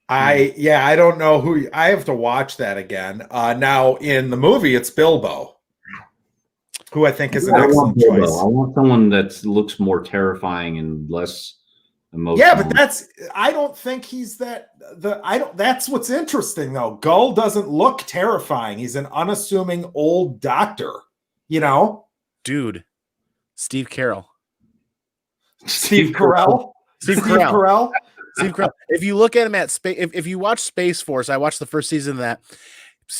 I don't know who. I have to watch that again. Now in the movie, it's Bilbo, who I think is an excellent choice. I want someone that looks more terrifying and less emotional. Yeah, but I don't think he's that. That's what's interesting though. Gull doesn't look terrifying. He's an unassuming old doctor. Dude, Steve Carell. Steve Carell. Steve Carell. If you look at him at Space, if you watch Space Force, I watched the first season of that.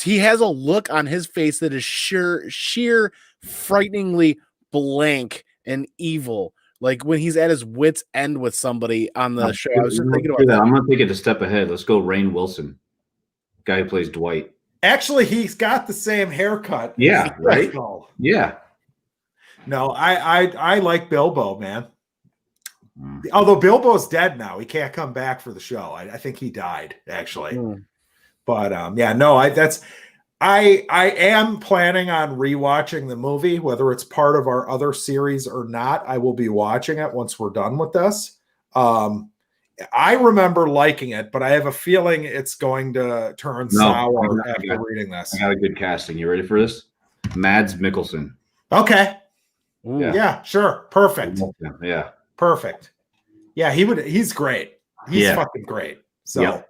He has a look on his face that is sheer frighteningly blank and evil. Like when he's at his wit's end with somebody on the show. I was just thinking about that. I'm going to take it a step ahead. Let's go Rainn Wilson, guy who plays Dwight. Actually, he's got the same haircut. Yeah, right. Yeah. No, I like Bilbo, man. Although Bilbo's dead now, he can't come back for the show. I think he died actually. But yeah, no, I am planning on rewatching the movie, whether it's part of our other series or not. I will be watching it once we're done with this. I remember liking it, but I have a feeling it's going to turn sour after reading this. I got a good casting. You ready for this? Mads Mikkelsen. Okay. Ooh. Yeah, sure. Perfect. Yeah. Perfect. Yeah, he's great. He's fucking great. So,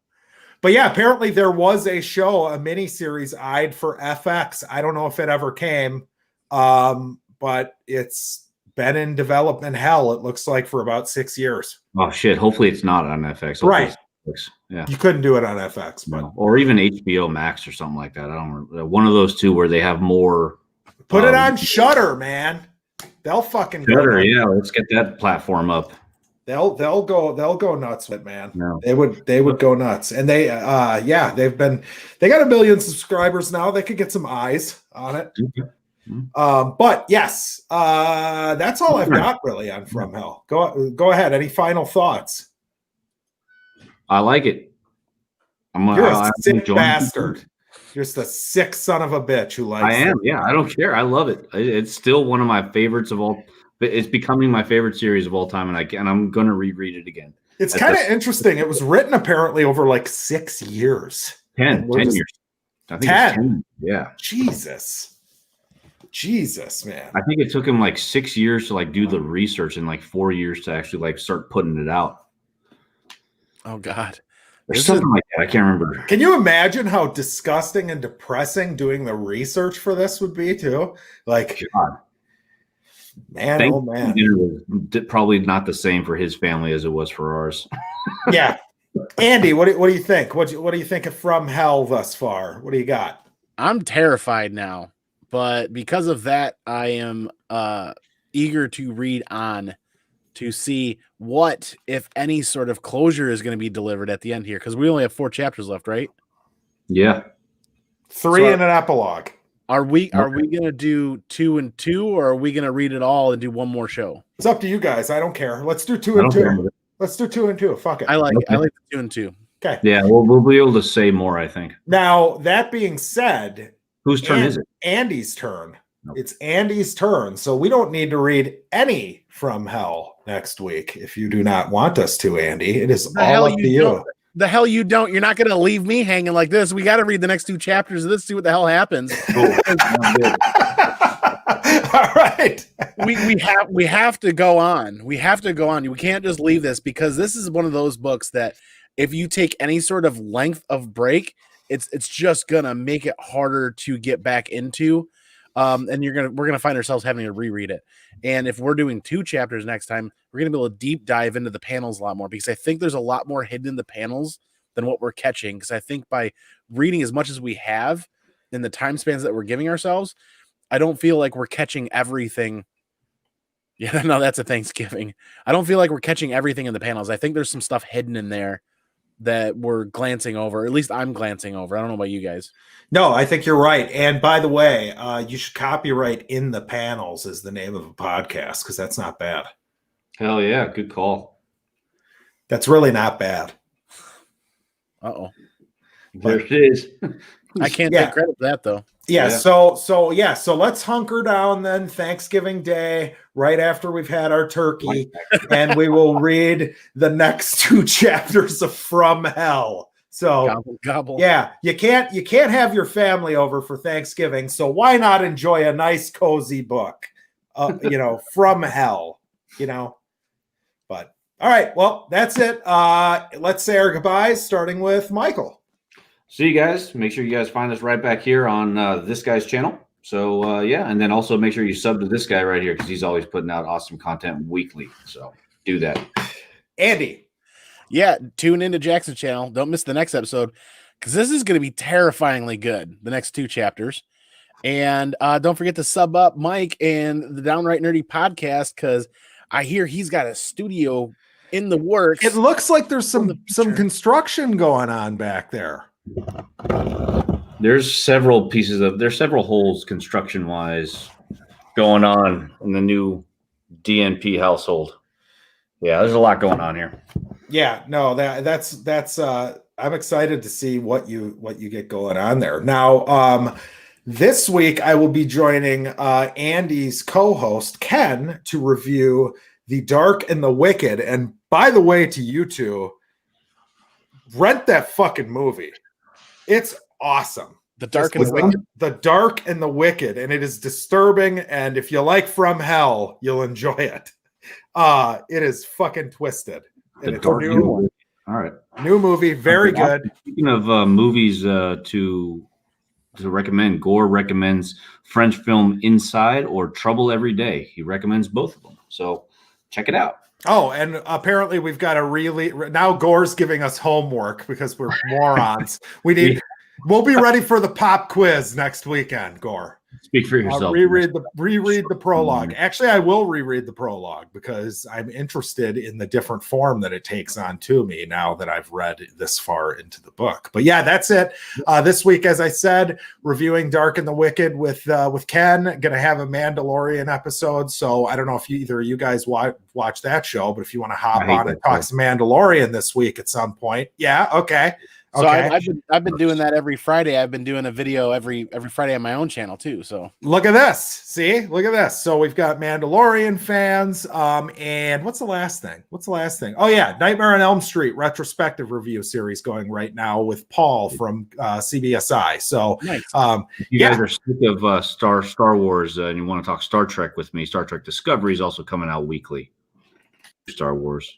but yeah, apparently there was a show, a miniseries eyed for FX. I don't know if it ever came, but it's been in development hell, it looks like, for about 6 years. Oh shit! Hopefully it's not on FX. Right. Yeah. You couldn't do it on FX, but or even HBO Max or something like that. I don't know. One of those two where they have more. Put it on Shudder, man. They'll fucking Shudder. Yeah, let's get that platform up. They'll go nuts with it, man. No. They would go nuts. And they got 1 million subscribers now. They could get some eyes on it. But yes, that's all I've got really on From Hell. Go ahead. Any final thoughts? I like it. You're a sick bastard. You're just a sick son of a bitch who likes it. I am. Yeah, I don't care. I love it. It's still one of my favorites of all. It's becoming my favorite series of all time, and I'm going to reread it again. It's kind of interesting. It was written apparently over like 6 years. 10 years. I think 10. Yeah. Jesus, man. I think it took him like 6 years to like do the research and like 4 years to actually like start putting it out. Oh God. Or something like that. I can't remember. Can you imagine how disgusting and depressing doing the research for this would be too? Like, God. Man, oh man. Was probably not the same for his family as it was for ours. Yeah. Andy, what do you think? What do you think of From Hell thus far? What do you got? I'm terrified now, but because of that, I am eager to read on to see what, if any, sort of closure is going to be delivered at the end here, because we only have 4 chapters left, right? Yeah. 3 and an epilogue. Are we going to do 2 and 2, or are we going to read it all and do one more show? It's up to you guys. I don't care. Let's do 2 and 2. Let's do 2 and 2. Fuck it. I like the 2 and 2. Okay. Yeah, we'll be able to say more, I think. Now, that being said, whose turn is it? Andy's turn. Nope. It's Andy's turn. So we don't need to read any From Hell next week if you do not want us to, Andy. It is all up to you. The hell you don't. You're not going to leave me hanging like this. We got to read the next 2 chapters of this, see what the hell happens. All right. We have to go on. We have to go on. We can't just leave this, because this is one of those books that if you take any sort of length of break, it's just going to make it harder to get back into. And we're going to find ourselves having to reread it. And if we're doing 2 chapters next time, we're going to be able to deep dive into the panels a lot more, because I think there's a lot more hidden in the panels than what we're catching. Because I think by reading as much as we have in the time spans that we're giving ourselves, I don't feel like we're catching everything. Yeah, no, that's a Thanksgiving. I don't feel like we're catching everything in the panels. I think there's some stuff hidden in there that we're glancing over. At least I'm glancing over. I don't know about you guys. No, I think you're right. And by the way, you should copyright In the Panels as the name of a podcast, because that's not bad. Hell yeah, good call. That's really not bad. Uh-oh. There it is. I can't take credit for that, though. Yeah. So let's hunker down then Thanksgiving Day, right after we've had our turkey, and we will read the next 2 chapters of From Hell. So gobble, gobble. Yeah, you can't have your family over for Thanksgiving, so why not enjoy a nice cozy book, From Hell, But all right, well, that's it. Let's say our goodbyes, starting with Michael. See you guys. Make sure you guys find us right back here on this guy's channel. So and then also make sure you sub to this guy right here, because he's always putting out awesome content weekly. So do that. Andy. Yeah, tune into Jackson's channel. Don't miss the next episode, because this is going to be terrifyingly good, the next 2 chapters. And don't forget to sub up Mike and the Downright Nerdy podcast, because I hear he's got a studio in the works. It looks like there's some construction going on back there. There's several holes construction wise going on in the new DNP household. Yeah, there's a lot going on here. Yeah, no, that's I'm excited to see what you get going on there. Now, this week I will be joining Andy's co-host Ken to review The Dark and the Wicked. And by the way, to you two, rent that fucking movie. It's awesome. The Dark and the Wicked. The Dark and the Wicked, and it is disturbing. And if you like From Hell, you'll enjoy it. It is fucking twisted. And it's new. All right, new movie, very good. Speaking of movies to recommend, Gore recommends French film Inside or Trouble Every Day. He recommends both of them, so check it out. Oh, and apparently we've got a really now Gore's giving us homework because we're morons. We'll be ready for the pop quiz next weekend, Gore. Speak for yourself. Reread the prologue. Actually, I will reread the prologue because I'm interested in the different form that it takes on to me now that I've read this far into the book. But yeah, that's it. This week, as I said, reviewing Dark and the Wicked with Ken. Going to have a Mandalorian episode. So I don't know if either of you guys watch that show, but if you want to hop on and talk some Mandalorian this week at some point, yeah, okay. So okay. I've been doing that every Friday. I've been doing a video every Friday on my own channel too. So look at this. See, look at this. So we've got Mandalorian fans. And what's the last thing? Oh yeah, Nightmare on Elm Street retrospective review series going right now with Paul from CBSI. So nice. If you guys are sick of Star Wars and you want to talk Star Trek with me, Star Trek Discovery is also coming out weekly. Star Wars.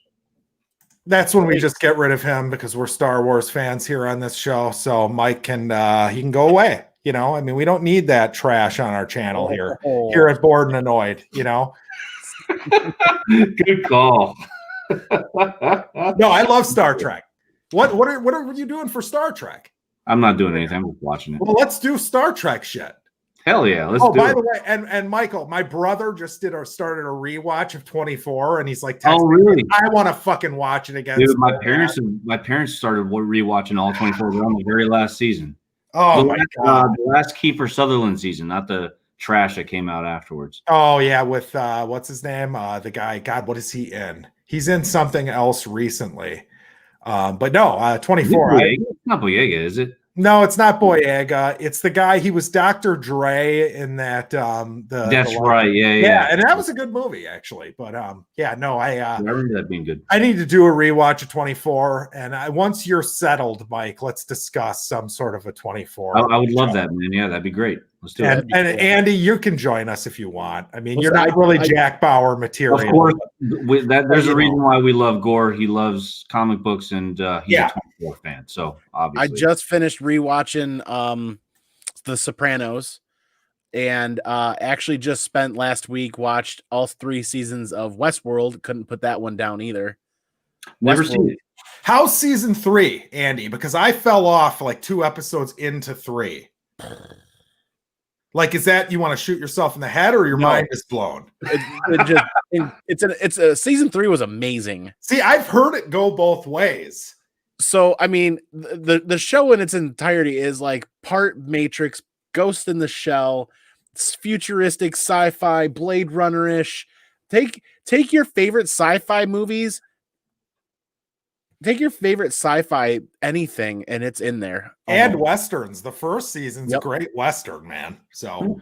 That's when we just get rid of him because we're Star Wars fans here on this show. So Mike can he can go away. You know, I mean, we don't need that trash on our channel here at Bored and Annoyed. You know, good call. No, I love Star Trek. What are you doing for Star Trek? I'm not doing anything. I'm just watching it. Well, let's do Star Trek shit. Hell yeah, let's do it. By the way, and Michael, my brother just started a rewatch of 24, and he's like, "Oh, really? I want to fucking watch it again." Dude, my parents started rewatching all 24 on the very last season. Oh my god, the last Kiefer Sutherland season, not the trash that came out afterwards. Oh yeah, with what's his name? The guy. God, what is he in? He's in something else recently. But no, 24. It's not Boyega, is it? No, it's not Boyega. It's the guy. He was Dr. Dre in that. That's right. Yeah, and that was a good movie actually. But yeah, no, I remember that being good. I need to do a rewatch of 24, and once you're settled, Mike, let's discuss some sort of a 24. I would love that, man. Yeah, that'd be great. Let's do it. And Andy, you can join us if you want. I mean, you're not really Jack Bauer material. Of course, there's a reason why we love Gore. He loves comic books, and he's a 24 fan. So obviously, I just finished rewatching The Sopranos, and actually just spent last week watched all 3 seasons of Westworld. Couldn't put that one down either. Never seen it. How's season 3, Andy? Because I fell off like 2 episodes into 3. Like, is that you want to shoot yourself in the head, or your mind is blown? It's a season 3 was amazing. See, I've heard it go both ways. So, I mean, the show in its entirety is like part Matrix, Ghost in the Shell, it's futuristic sci-fi, Blade Runner-ish. Take your favorite sci-fi movies. Take your favorite sci-fi anything, and it's in there. And westerns. The first season's a great western, man. So,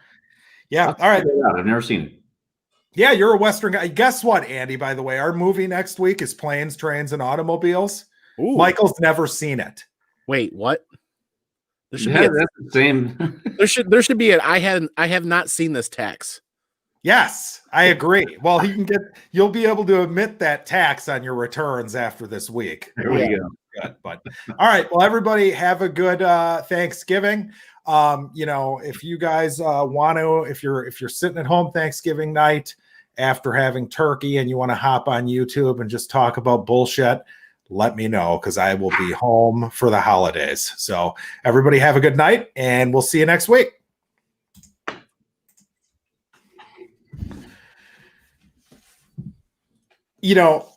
yeah. All right. I've never seen it. Yeah, you're a western guy. Guess what, Andy? By the way, our movie next week is Planes, Trains, and Automobiles. Ooh. Michael's never seen it. Wait, what? There should be that's the same. there should be I have not seen this tax. Yes, I agree. Well, you'll be able to admit that tax on your returns after this week. There we go. Good. But all right. Well, everybody have a good Thanksgiving. If you guys want to, if you're sitting at home Thanksgiving night after having turkey and you want to hop on YouTube and just talk about bullshit, let me know, because I will be home for the holidays. So everybody have a good night, and we'll see you next week. You know,